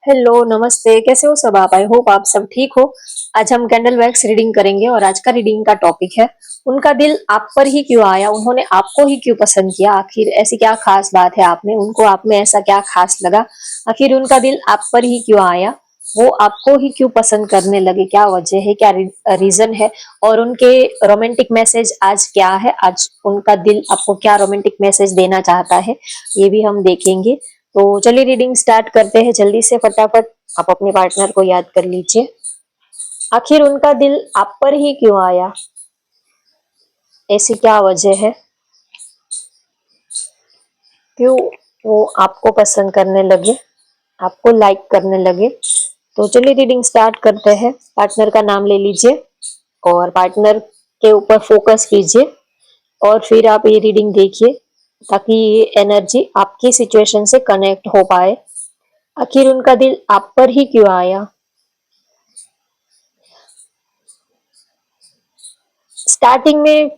Hello, नमस्ते, कैसे हो सब आप? आई होप आप सब ठीक हो। आज हम कैंडल वैक्स रीडिंग करेंगे और आज का रीडिंग का टॉपिक है, उनका दिल आप पर ही क्यों आया, उन्होंने आपको ही क्यों पसंद किया, आखिर ऐसी क्या खास बात है आप में, उनको आप में ऐसा क्या खास लगा, आखिर उनका दिल आप पर ही क्यों आया, वो आपको ही क्यों पसंद करने लगे, क्या वजह है, क्या रीजन है और उनके रोमांटिक मैसेज आज क्या है, आज उनका दिल आपको क्या रोमांटिक मैसेज देना चाहता है, ये भी हम देखेंगे। तो चलिए रीडिंग स्टार्ट करते हैं जल्दी से फटाफट। आप अपने पार्टनर को याद कर लीजिए। आखिर उनका दिल आप पर ही क्यों आया, ऐसी क्या वजह है, क्यों वो आपको पसंद करने लगे, आपको लाइक करने लगे। तो चलिए रीडिंग स्टार्ट करते हैं। पार्टनर का नाम ले लीजिए और पार्टनर के ऊपर फोकस कीजिए और फिर आप ये रीडिंग देखिए ताकि ये एनर्जी आपकी सिचुएशन से कनेक्ट हो पाए। आखिर उनका दिल आप पर ही क्यों आया। स्टार्टिंग में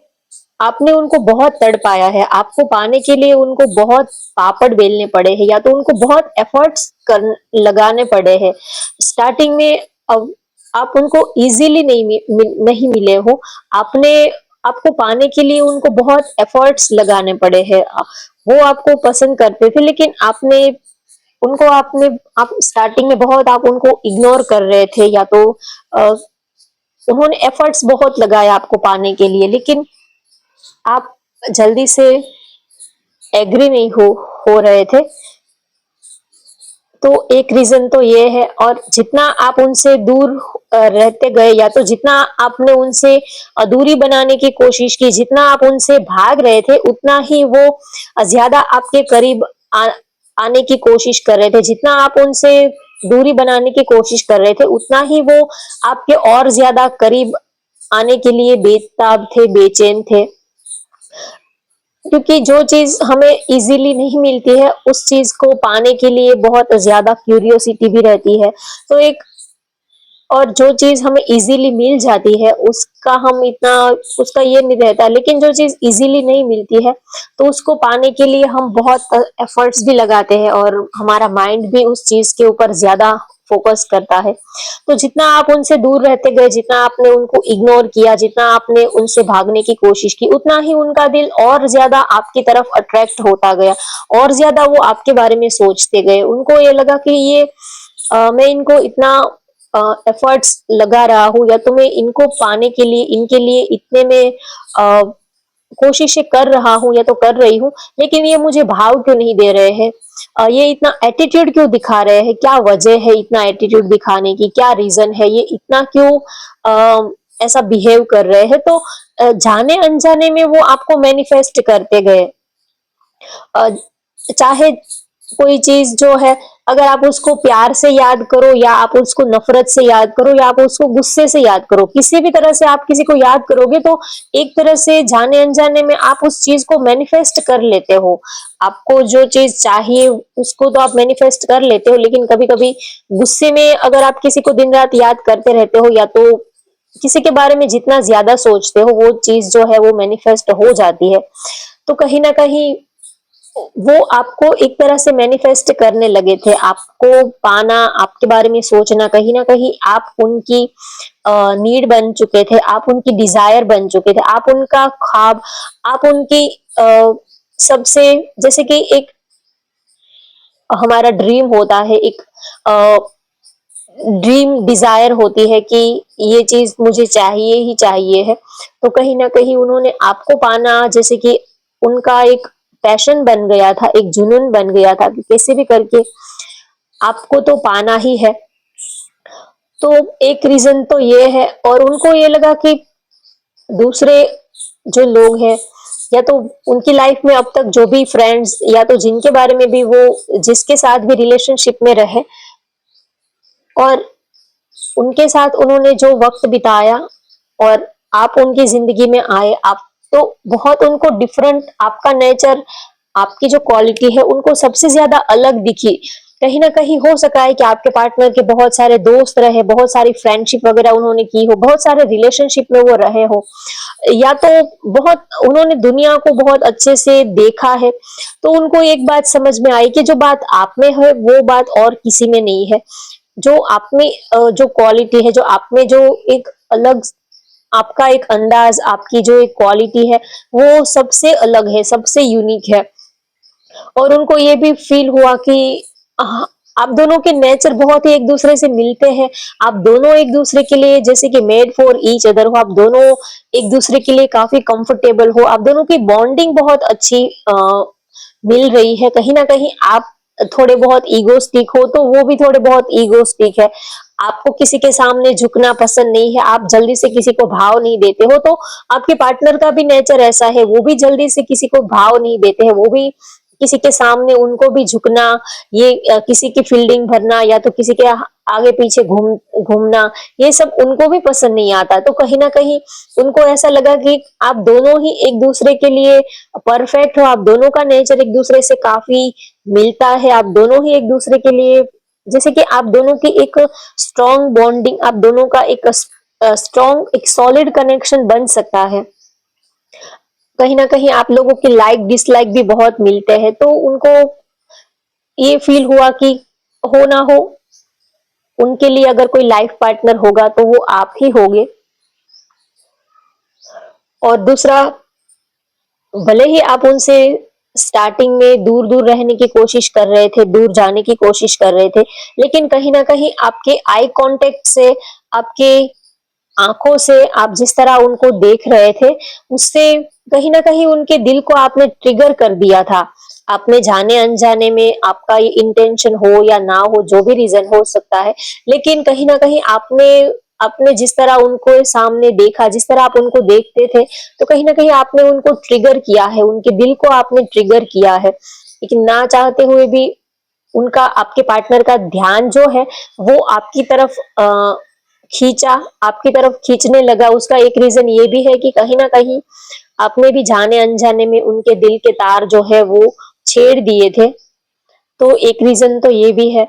आपने उनको बहुत तड़पाया है, आपको पाने के लिए उनको बहुत पापड़ बेलने पड़े हैं या तो उनको बहुत एफर्ट्स कर लगाने पड़े हैं स्टार्टिंग में। अब आप उनको इजीली नहीं मिले हो, आपने आपको पाने के लिए उनको बहुत एफर्ट्स लगाने पड़े हैं। वो आपको पसंद करते थे लेकिन आपने आप स्टार्टिंग में बहुत आप उनको इग्नोर कर रहे थे या तो अ, उन्होंने एफर्ट्स बहुत लगाया आपको पाने के लिए लेकिन आप जल्दी से एग्री नहीं हो रहे थे। तो एक रीजन तो ये है और जितना आप उनसे दूर रहते गए या तो जितना आपने उनसे दूरी बनाने की कोशिश की, जितना आप उनसे भाग रहे थे उतना ही वो ज्यादा आपके करीब आने की कोशिश कर रहे थे। जितना आप उनसे दूरी बनाने की कोशिश कर रहे थे उतना ही वो आपके और ज्यादा करीब आने के लिए बेताब थे, बेचैन थे। क्योंकि जो चीज हमें इजीली नहीं मिलती है उस चीज को पाने के लिए बहुत ज्यादा क्यूरियोसिटी भी रहती है। तो एक और जो चीज हमें इजीली मिल जाती है उसका हम इतना उसका ये नहीं रहता, लेकिन जो चीज इजीली नहीं मिलती है तो उसको पाने के लिए हम बहुत एफर्ट्स भी लगाते हैं और हमारा माइंड भी उस चीज के ऊपर ज्यादा फोकस करता है। तो जितना आप उनसे दूर रहते गए, जितना आपने उनको इग्नोर किया, जितना आपने उनसे भागने की कोशिश की, उतना ही उनका दिल और ज्यादा आपकी तरफ अट्रैक्ट होता गया और ज्यादा वो आपके बारे में सोचते गए। उनको ये लगा कि ये मैं इनको इतना एफर्ट्स लगा रहा हूँ या तो मैं इनको पाने के लिए इनके लिए इतने में कोशिशें कर रहा हूँ या तो कर रही हूँ, लेकिन ये मुझे भाव क्यों नहीं दे रहे हैं, ये इतना एटीट्यूड क्यों दिखा रहे हैं, क्या वजह है इतना एटीट्यूड दिखाने की, क्या रीजन है, ये इतना क्यों ऐसा बिहेव कर रहे हैं। तो जाने अनजाने में वो आपको मैनिफेस्ट करते गए। अ, चाहे कोई चीज जो है, अगर आप उसको प्यार से याद करो या आप उसको नफरत से याद करो या आप उसको गुस्से से याद करो, किसी भी तरह से आप किसी को याद करोगे तो एक तरह से जाने अनजाने में आप उस चीज को मैनिफेस्ट कर लेते हो। आपको जो चीज चाहिए उसको तो आप मैनिफेस्ट कर लेते हो, लेकिन कभी कभी गुस्से में अगर आप किसी को दिन रात याद करते रहते हो या तो किसी के बारे में जितना ज्यादा सोचते हो वो चीज जो है वो मैनिफेस्ट हो जाती है। तो कहीं ना कहीं वो आपको एक तरह से मैनिफेस्ट करने लगे थे, आपको पाना, आपके बारे में सोचना, कहीं ना कहीं आप उनकी नीड बन चुके थे, आप उनकी डिजायर बन चुके थे, आप उनका ख्वाब, आप उनकी सबसे, जैसे कि एक हमारा ड्रीम होता है, एक ड्रीम डिजायर होती है कि ये चीज मुझे चाहिए ही चाहिए है। तो कहीं ना कहीं उन्होंने आपको पाना जैसे कि उनका एक पैशन बन गया था, एक जुनून बन गया था कि कैसे भी करके आपको तो पाना ही है। तो एक रीजन तो ये है और उनको ये लगा कि दूसरे जो लोग हैं या तो उनकी लाइफ में अब तक जो भी फ्रेंड्स या तो जिनके बारे में भी वो जिसके साथ भी रिलेशनशिप में रहे और उनके साथ उन्होंने जो वक्त बिताया और आप उनकी जिंदगी में आए, आप तो बहुत उनको डिफरेंट, आपका नेचर, आपकी जो क्वालिटी है उनको सबसे ज्यादा अलग दिखी। कहीं न कहीं हो सका है कि आपके पार्टनर के बहुत सारे दोस्त रहे, बहुत सारी फ्रेंडशिप वगैरह उन्होंने की हो, बहुत सारे रिलेशनशिप में वो रहे हो, या तो बहुत उन्होंने दुनिया को बहुत अच्छे से देखा है, तो उनको एक बात समझ में आई कि जो बात आप में है, वो बात और किसी में नहीं है। जो आप में जो क्वालिटी है, जो आप में जो एक अलग आपका एक अंदाज़, आपकी जो एक क्वालिटी है, वो सबसे अलग है, सबसे यूनिक है। और उनको ये भी फील हुआ कि हाँ, आप दोनों के नेचर बहुत ही एक दूसरे से मिलते हैं। आप दोनों एक दूसरे के लिए जैसे कि मेड फॉर ईच अदर हो, आप दोनों एक दूसरे के लिए काफी कंफर्टेबल हो, आप दोनों की बॉन्डिंग बहुत अच्छी मिल रही है। कहीं ना कहीं आप थोड़े बहुत ईगोस्टिक हो, तो वो भी थोड़े बहुत ईगोस्टिक है। आपको किसी के सामने झुकना पसंद नहीं है, आप जल्दी से किसी को भाव नहीं देते हो, तो आपके पार्टनर का भी नेचर ऐसा है, वो भी जल्दी से किसी को भाव नहीं देते हैं, वो भी किसी के सामने उनको भी झुकना, ये किसी की फील्डिंग भरना या तो किसी के आगे पीछे घूमना, ये सब उनको भी पसंद नहीं आता। तो कहीं ना कहीं उनको ऐसा लगा कि आप दोनों ही एक दूसरे के लिए परफेक्ट हो, आप दोनों का नेचर एक दूसरे से काफी मिलता है, आप दोनों ही एक दूसरे के लिए जैसे कि आप दोनों की एक स्ट्रॉन्ग बॉन्डिंग, आप दोनों का एक स्ट्रॉन्ग एक सॉलिड कनेक्शन बन सकता है। कहीं ना कहीं आप लोगों की लाइक डिसलाइक भी बहुत मिलते हैं, तो उनको ये फील हुआ कि हो ना हो, उनके लिए अगर कोई लाइफ पार्टनर होगा तो वो आप ही होगे। और दूसरा, भले ही आप उनसे स्टार्टिंग में दूर दूर रहने की कोशिश कर रहे थे, दूर जाने की कोशिश कर रहे थे, लेकिन कहीं ना कहीं आपके आई कांटेक्ट से, आपके आंखों से आप जिस तरह उनको देख रहे थे, उससे कहीं ना कहीं उनके दिल को आपने ट्रिगर कर दिया था। आपने जाने अनजाने में, आपका ये इंटेंशन हो या ना हो, जो भी रीजन हो सकता है, लेकिन कहीं ना कहीं आपने आपने जिस तरह उनको सामने देखा, जिस तरह आप उनको देखते थे, तो कहीं ना कहीं आपने उनको ट्रिगर किया है, उनके दिल को आपने ट्रिगर किया है। लेकिन ना चाहते हुए भी उनका, आपके पार्टनर का ध्यान जो है वो आपकी तरफ खींचा, आपकी तरफ खींचने लगा। उसका एक रीजन ये भी है कि कहीं ना कहीं आपने भी जाने अनजाने में उनके दिल के तार जो है वो छेड़ दिए थे, तो एक रीजन तो ये भी है।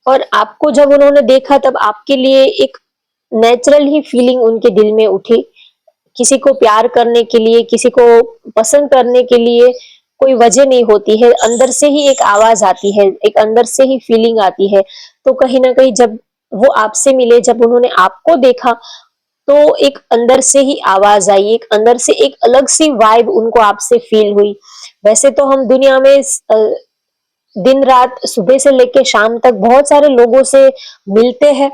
और आपको जब उन्होंने देखा, तब आपके लिए एक नेचुरल ही फीलिंग उनके दिल में उठी। किसी को प्यार करने के लिए, किसी को पसंद करने के लिए कोई वजह नहीं होती है, अंदर से ही एक आवाज आती है, एक अंदर से ही फीलिंग आती है। तो कहीं ना कहीं जब वो आपसे मिले, जब उन्होंने आपको देखा, तो एक अंदर से ही आवाज आई, एक अंदर से एक अलग सी वाइब उनको आपसे फील हुई। वैसे तो हम दुनिया में दिन रात, सुबह से लेके शाम तक बहुत सारे लोगों से मिलते हैं,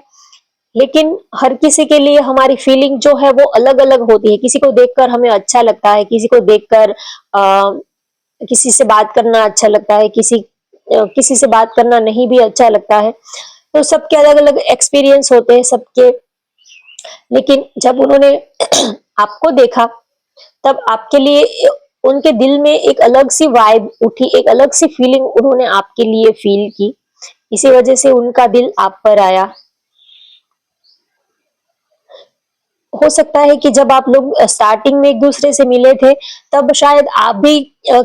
लेकिन हर किसी के लिए हमारी फीलिंग जो है वो अलग अलग होती है। किसी को देखकर हमें अच्छा लगता है, किसी को देखकर किसी से बात करना अच्छा लगता है, किसी से बात करना नहीं भी अच्छा लगता है। तो सबके अलग अलग एक्सपीरियंस होते हैं सबके। लेकिन जब उन्होंने आपको देखा, तब आपके लिए उनके दिल में एक अलग सी वाइब उठी, एक अलग सी फीलिंग उन्होंने आपके लिए फील की। इसी वजह से उनका दिल आप पर आया। हो सकता है कि जब आप लोग स्टार्टिंग में एक दूसरे से मिले थे, तब शायद आप भी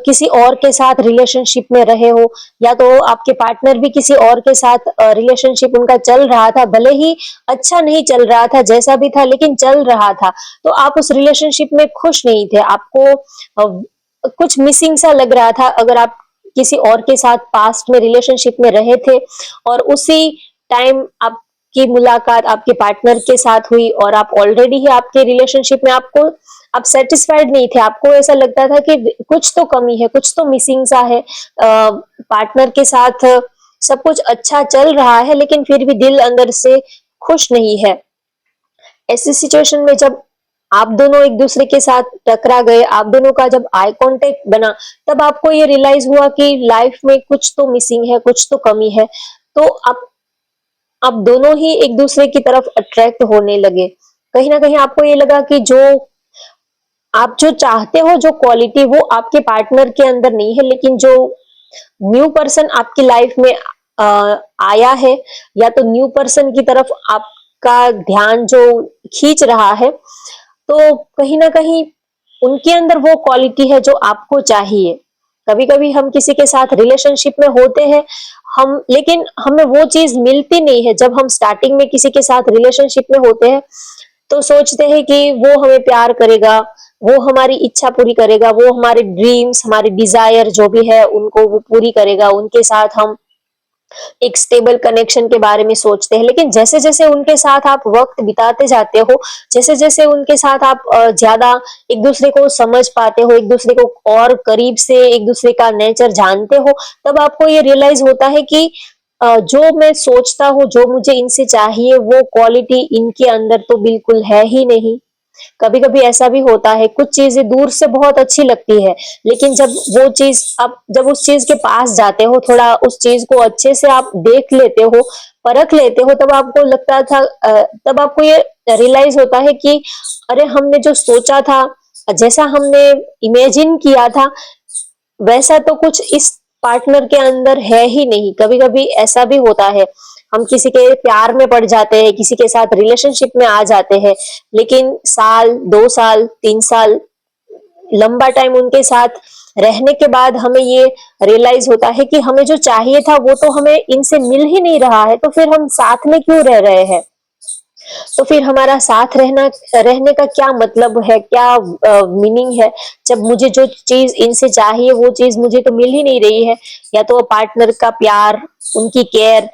किसी और के साथ रिलेशनशिप में रहे हो, या तो आपके पार्टनर भी किसी और के साथ रिलेशनशिप उनका चल रहा था, भले ही अच्छा नहीं चल रहा था, जैसा भी था, लेकिन चल रहा था। तो आप उस रिलेशनशिप में खुश नहीं थे, आपको कुछ मिसिंग सा लग रहा था। अगर आप किसी और के साथ पास्ट में रिलेशनशिप में रहे थे और उसी टाइम आपकी मुलाकात आपके पार्टनर के साथ हुई, और आप ऑलरेडी ही आपके रिलेशनशिप में, आपको आप सेटिस्फाइड नहीं थे, आपको ऐसा लगता था कि कुछ तो कमी है, कुछ तो मिसिंग सा है, पार्टनर के साथ सब कुछ अच्छा चल रहा है, लेकिन फिर भी दिल अंदर से खुश नहीं है। ऐसी सिचुएशन में जब आप दोनों एक दूसरे के साथ टकरा गए, आप दोनों का जब आई कांटेक्ट बना, तब आपको ये रियलाइज हुआ कि लाइफ में कुछ तो मिसिंग है, कुछ तो कमी है। तो आप दोनों ही एक दूसरे की तरफ अट्रैक्ट होने लगे। कहीं ना कहीं आपको ये लगा कि आप जो चाहते हो, जो क्वालिटी, वो आपके पार्टनर के अंदर नहीं है, लेकिन जो न्यू पर्सन आपकी लाइफ में आया है, या तो न्यू पर्सन की तरफ आपका ध्यान जो खींच रहा है, तो कहीं ना कहीं उनके अंदर वो क्वालिटी है जो आपको चाहिए। कभी कभी हम किसी के साथ रिलेशनशिप में होते हैं, हम लेकिन हमें वो चीज मिलती नहीं है। जब हम स्टार्टिंग में किसी के साथ रिलेशनशिप में होते हैं तो सोचते हैं कि वो हमें प्यार करेगा, वो हमारी इच्छा पूरी करेगा, वो हमारे ड्रीम्स, हमारे डिजायर जो भी है उनको वो पूरी करेगा, उनके साथ हम एक स्टेबल कनेक्शन के बारे में सोचते हैं। लेकिन जैसे जैसे उनके साथ आप वक्त बिताते जाते हो, जैसे जैसे उनके साथ आप ज्यादा एक दूसरे को समझ पाते हो, एक दूसरे को और करीब से एक दूसरे का नेचर जानते हो, तब आपको ये रियलाइज होता है कि जो मैं सोचता हूँ, जो मुझे इनसे चाहिए, वो क्वालिटी इनके अंदर तो बिल्कुल है ही नहीं। कभी कभी ऐसा भी होता है, कुछ चीजें दूर से बहुत अच्छी लगती है, लेकिन जब वो चीज आप जब उस चीज के पास जाते हो, थोड़ा उस चीज को अच्छे से आप देख लेते हो, परख लेते हो, तब आपको लगता था तब आपको ये रियलाइज होता है कि अरे हमने जो सोचा था, जैसा हमने इमेजिन किया था, वैसा तो कुछ इस पार्टनर के अंदर है ही नहीं। कभी कभी ऐसा भी होता है, हम किसी के प्यार में पड़ जाते हैं, किसी के साथ रिलेशनशिप में आ जाते हैं, लेकिन साल 2 साल 3 साल लंबा टाइम उनके साथ रहने के बाद हमें ये रियलाइज होता है कि हमें जो चाहिए था वो तो हमें इनसे मिल ही नहीं रहा है, तो फिर हम साथ में क्यों रह रहे हैं? तो फिर हमारा साथ रहने का क्या मतलब है, क्या मीनिंग है, जब मुझे जो चीज इनसे चाहिए वो चीज मुझे तो मिल ही नहीं रही है। या तो पार्टनर का प्यार, उनकी केयर,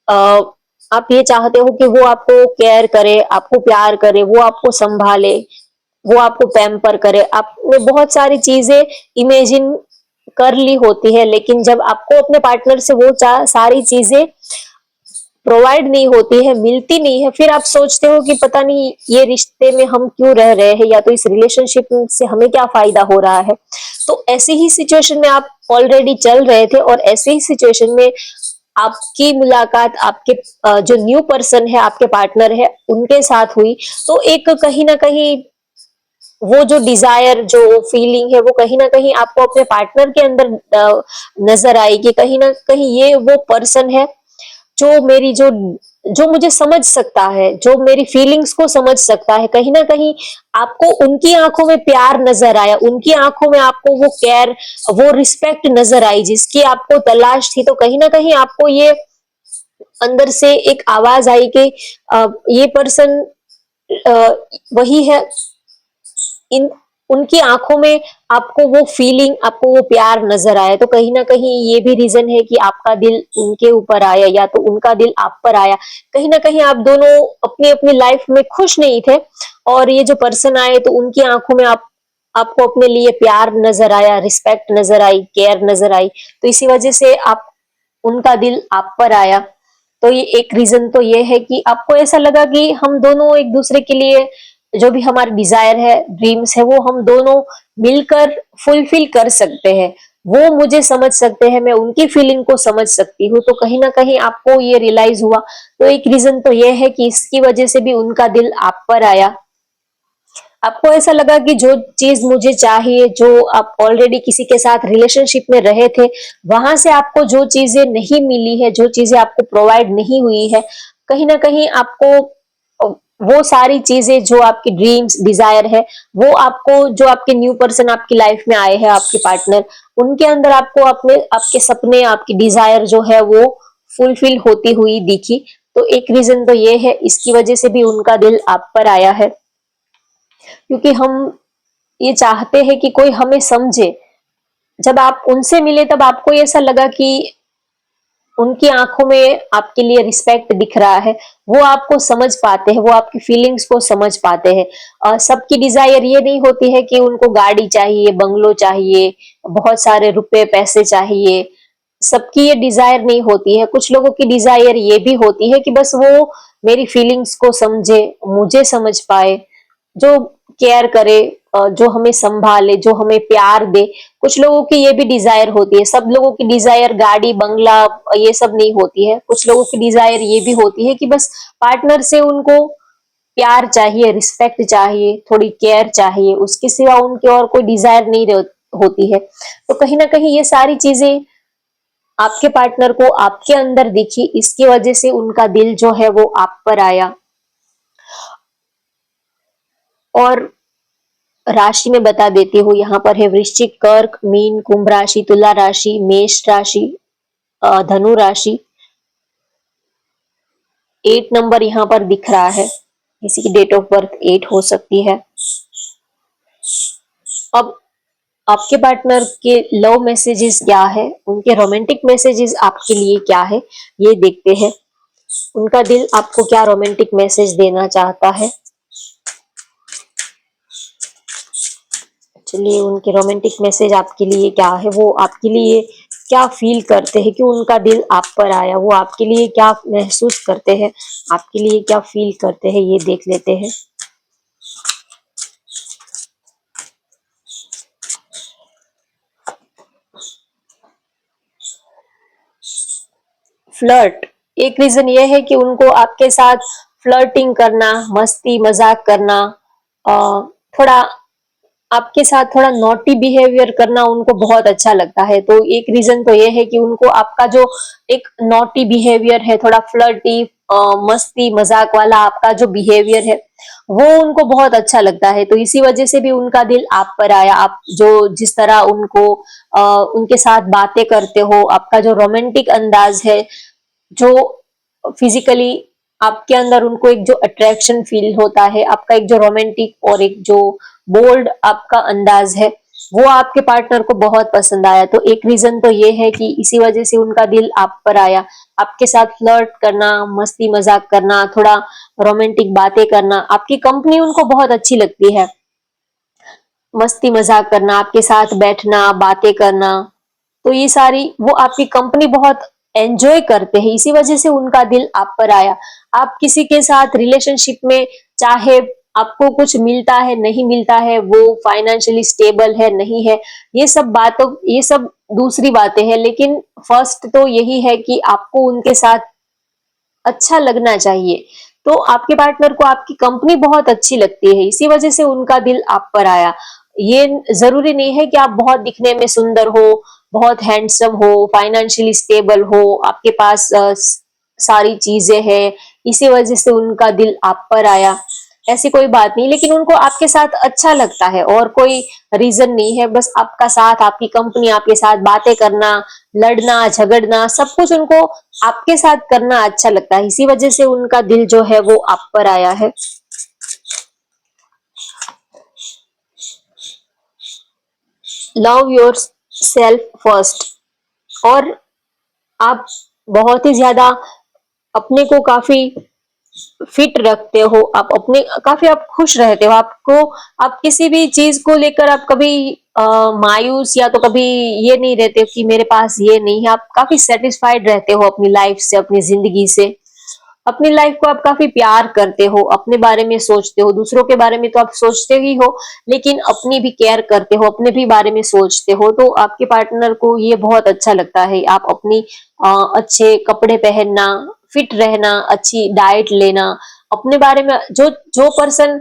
आप ये चाहते हो कि वो आपको केयर करे, आपको प्यार करे, वो आपको संभाले, वो आपको पैम्पर करे, आपने बहुत सारी चीजें इमेजिन कर ली होती है, लेकिन जब आपको अपने पार्टनर से वो सारी चीजें प्रोवाइड नहीं होती है, मिलती नहीं है, फिर आप सोचते हो कि पता नहीं ये रिश्ते में हम क्यों रह रहे हैं, या तो इस रिलेशनशिप से हमें क्या फायदा हो रहा है। तो ऐसी ही सिचुएशन में आप ऑलरेडी चल रहे थे, और ऐसे ही सिचुएशन में आपकी मुलाकात आपके जो न्यू पर्सन है, आपके पार्टनर है, उनके साथ हुई। तो एक कहीं ना कहीं वो जो डिजायर, जो फीलिंग है, वो कहीं ना कहीं आपको अपने पार्टनर के अंदर नजर आई कि कहीं ना कहीं ये वो पर्सन है जो मेरी जो जो मुझे समझ सकता है, जो मेरी फीलिंग्स को समझ सकता है। कहीं ना कहीं आपको उनकी आंखों में प्यार नजर आया, उनकी आंखों में आपको वो केयर, वो रिस्पेक्ट नजर आई जिसकी आपको तलाश थी। तो कहीं ना कहीं आपको ये अंदर से एक आवाज आई कि ये पर्सन वही है। इन उनकी आंखों में आपको वो फीलिंग, आपको वो प्यार नजर आया, तो कहीं ना कहीं ये भी रीजन है कि आपका दिल उनके ऊपर आया, या तो उनका दिल आप पर आया। कहीं ना कहीं आप दोनों अपनी अपनी लाइफ में खुश नहीं थे, और ये जो पर्सन आए तो उनकी आंखों में आपको अपने लिए प्यार नजर आया, रिस्पेक्ट नजर आई, केयर नजर आई, तो इसी वजह से आप उनका दिल आप पर आया। तो ये एक रीजन तो ये है कि आपको ऐसा लगा कि हम दोनों एक दूसरे के लिए जो भी हमारे डिजायर है, ड्रीम्स है, वो हम दोनों मिलकर फुलफिल कर सकते हैं। वो मुझे समझ सकते हैं, मैं उनकी फीलिंग को समझ सकती हूँ, तो कहीं ना कहीं आपको ये रियलाइज हुआ। तो एक रीजन तो ये है कि इसकी वजह से भी उनका दिल आप पर आया। आपको ऐसा लगा कि जो चीज मुझे चाहिए, जो आप ऑलरेडी किसी के साथ रिलेशनशिप में रहे थे, वहां से आपको जो चीजें नहीं मिली है, जो चीजें आपको प्रोवाइड नहीं हुई है, कहीं ना कहीं आपको वो सारी चीजें जो आपकी ड्रीम्स, डिजायर है, वो आपको जो आपके न्यू पर्सन आपकी लाइफ में आए हैं, आपके पार्टनर, उनके अंदर आपको अपने आपके सपने, आपकी डिजायर जो है वो फुलफिल होती हुई दिखी। तो एक रीजन तो ये है, इसकी वजह से भी उनका दिल आप पर आया है, क्योंकि हम ये चाहते हैं कि कोई हमें समझे। जब आप उनसे मिले तब आपको ऐसा लगा कि उनकी आंखों में आपके लिए रिस्पेक्ट दिख रहा है, वो आपको समझ पाते हैं, वो आपकी फीलिंग्स को समझ पाते हैं। सबकी डिजायर ये नहीं होती है कि उनको गाड़ी चाहिए, बंगलो चाहिए, बहुत सारे रुपए पैसे चाहिए। सबकी ये डिजायर नहीं होती है। कुछ लोगों की डिजायर ये भी होती है कि बस वो मेरी फीलिंग्स को समझे, मुझे समझ पाए, जो केयर करे, जो हमें संभाले, जो हमें प्यार दे। कुछ लोगों की ये भी डिजायर होती है। सब लोगों की डिजायर गाड़ी बंगला ये सब नहीं होती है। कुछ लोगों की डिजायर ये भी होती है कि बस पार्टनर से उनको प्यार चाहिए, रिस्पेक्ट चाहिए, थोड़ी केयर चाहिए, उसके सिवा उनकी और कोई डिजायर नहीं होती है। तो कहीं ना कहीं ये सारी चीजें आपके पार्टनर को आपके अंदर दिखी, इसकी वजह से उनका दिल जो है वो आप पर आया। और राशि में बता देती हूँ। यहाँ पर है वृश्चिक, कर्क, मीन, कुंभ राशि, तुला राशि, मेष राशि, धनु राशि। 8 नंबर यहाँ पर दिख रहा है, किसी की डेट ऑफ बर्थ 8 हो सकती है। अब आपके पार्टनर के लव मैसेजेस क्या है, उनके रोमांटिक मैसेजेस आपके लिए क्या है, ये देखते हैं। उनका दिल आपको क्या रोमांटिक मैसेज देना चाहता है। चलिए, उनके रोमांटिक मैसेज आपके लिए क्या है, वो आपके लिए क्या फील करते हैं कि उनका दिल आप पर आया, वो आपके लिए क्या महसूस करते हैं, आपके लिए क्या फील करते हैं, ये देख लेते हैं। फ्लर्ट, एक रीजन ये है कि उनको आपके साथ फ्लर्टिंग करना, मस्ती मजाक करना, थोड़ा आपके साथ थोड़ा नॉटी बिहेवियर करना उनको बहुत अच्छा लगता है। तो एक रीजन तो ये है कि उनको आपका जो एक नॉटी बिहेवियर है, थोड़ा फ्लर्टी, मस्ती मजाक वाला आपका जो बिहेवियर है, वो उनको बहुत अच्छा लगता है। तो इसी वजह से भी उनका दिल आप पर आया। आप जो जिस तरह उनको उनके साथ बातें करते हो, आपका जो रोमांटिक अंदाज है, जो फिजिकली आपके अंदर उनको एक जो अट्रैक्शन फील होता है, आपका एक जो रोमांटिक और एक जो बोल्ड आपका अंदाज है, वो आपके पार्टनर को बहुत पसंद आया। तो एक रीजन तो ये है कि इसी वजह से उनका दिल आप पर आया। आपके साथ फ्लर्ट करना, मस्ती मजाक करना, थोड़ा रोमांटिक बातें करना, आपकी कंपनी उनको बहुत अच्छी लगती है। मस्ती मजाक करना, आपके साथ बैठना, बातें करना, तो ये सारी वो आपकी कंपनी बहुत एंजॉय करते हैं। इसी वजह से उनका दिल आप पर आया। आप किसी के साथ रिलेशनशिप में, चाहे आपको कुछ मिलता है नहीं मिलता है, वो फाइनेंशियली स्टेबल है नहीं है, ये सब दूसरी बातें हैं, लेकिन फर्स्ट तो यही है कि आपको उनके साथ अच्छा लगना चाहिए। तो आपके पार्टनर को आपकी कंपनी बहुत अच्छी लगती है, इसी वजह से उनका दिल आप पर आया। ये जरूरी नहीं है कि आप बहुत दिखने में सुंदर हो, बहुत हैंडसम हो, फाइनेंशियली स्टेबल हो, आपके पास सारी चीजें हैं, इसी वजह से उनका दिल आप पर आया। ऐसी कोई बात नहीं, लेकिन उनको आपके साथ अच्छा लगता है और कोई रीजन नहीं है। बस आपका साथ, आपकी कंपनी, आपके साथ बातें करना, लड़ना झगड़ना, सब कुछ उनको आपके साथ करना अच्छा लगता है। इसी वजह से उनका दिल जो है वो आप पर आया है। लव योर सेल्फ फर्स्ट, और आप बहुत ही ज्यादा अपने को काफी फिट रखते हो, आप अपने काफी आप खुश रहते हो। आपको, आप किसी भी चीज को लेकर आप कभी मायूस या तो कभी ये नहीं रहते हो कि मेरे पास ये नहीं है। आप काफी सेटिस्फाइड रहते हो अपनी लाइफ से, अपनी जिंदगी से। अपनी लाइफ को आप काफी प्यार करते हो, अपने बारे में सोचते हो। दूसरों के बारे में तो आप सोचते ही हो, लेकिन अपनी भी केयर करते हो, अपने भी बारे में सोचते हो। तो आपके पार्टनर को ये बहुत अच्छा लगता है। आप अपनी अच्छे कपड़े पहनना, फिट रहना, अच्छी डाइट लेना, अपने बारे में जो जो पर्सन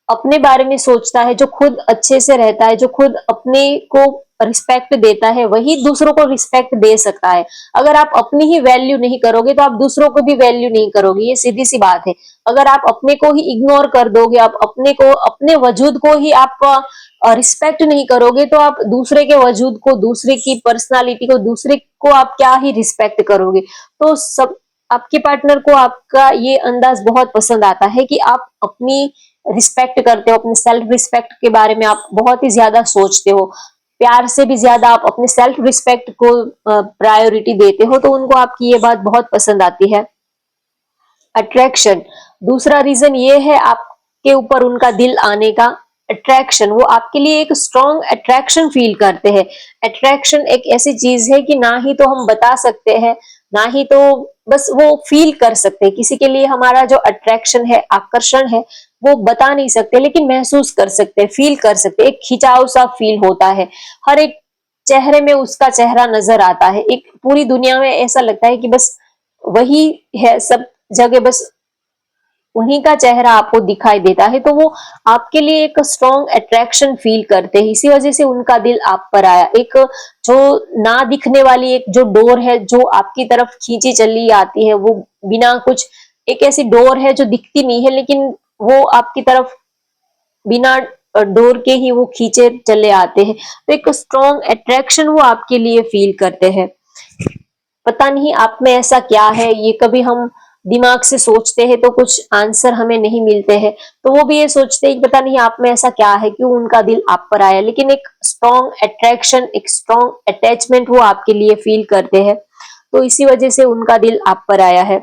अपने बारे में सोचता है, जो खुद अच्छे से रहता है, जो खुद अपने को रिस्पेक्ट देता है, वही दूसरों को रिस्पेक्ट दे सकता है। अगर आप अपनी ही वैल्यू नहीं करोगे तो आप दूसरों को भी वैल्यू नहीं करोगे, ये सीधी सी बात है। अगर आप अपने को ही इग्नोर कर दोगे, आप अपने को, अपने वजूद को ही आप रिस्पेक्ट नहीं करोगे, तो आप दूसरे के वजूद को, दूसरे की पर्सनालिटी को, दूसरे को आप क्या ही रिस्पेक्ट करोगे। तो सब आपके पार्टनर को आपका ये अंदाज बहुत पसंद आता है कि आप अपनी रिस्पेक्ट करते हो, अपने सेल्फ रिस्पेक्ट के बारे में आप बहुत ही ज्यादा सोचते हो। प्यार से भी ज्यादा आप अपने सेल्फ रिस्पेक्ट को प्रायोरिटी देते हो, तो उनको आपकी ये बात बहुत पसंद आती है। अट्रैक्शन, दूसरा रीजन ये है आपके ऊपर उनका दिल आने का। अट्रैक्शन, वो आपके लिए एक स्ट्रॉन्ग अट्रैक्शन फील करते हैं। अट्रैक्शन एक ऐसी चीज है कि ना ही तो हम बता सकते हैं, ना ही तो बस वो फील कर सकते हैं। किसी के लिए हमारा जो अट्रैक्शन है, आकर्षण है, वो बता नहीं सकते, लेकिन महसूस कर सकते हैं, फील कर सकते हैं। एक खिंचाव सा फील होता है, हर एक चेहरे में उसका चेहरा नजर आता है। एक पूरी दुनिया में ऐसा लगता है कि बस वही है, सब जगह बस उन्हीं का चेहरा आपको दिखाई देता है। तो वो आपके लिए एक स्ट्रॉन्ग अट्रैक्शन फील करते हैं, इसी वजह से उनका दिल आप पर आया। एक जो ना दिखने वाली एक जो डोर है, जो आपकी तरफ खींची चली आती है, वो बिना कुछ, एक ऐसी डोर है जो दिखती नहीं है, लेकिन वो आपकी तरफ बिना डोर के ही वो खींचे चले आते हैं। तो एक स्ट्रॉन्ग अट्रैक्शन वो आपके लिए फील करते हैं। पता नहीं आप में ऐसा क्या है, ये कभी हम दिमाग से सोचते हैं तो कुछ आंसर हमें नहीं मिलते हैं, तो वो भी ये सोचते हैं कि पता नहीं आप में ऐसा क्या है, क्यों उनका दिल आप पर आया। लेकिन एक स्ट्रॉन्ग अट्रैक्शन, एक स्ट्रॉन्ग अटैचमेंट वो आपके लिए फील करते हैं, तो इसी वजह से उनका दिल आप पर आया है।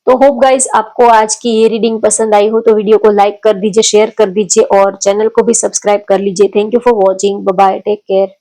तो होप गाइस आपको आज की ये रीडिंग पसंद आई हो, तो वीडियो को लाइक कर दीजिए, शेयर कर दीजिए और चैनल को भी सब्सक्राइब कर लीजिए। Thank you for watching, bye bye, take care.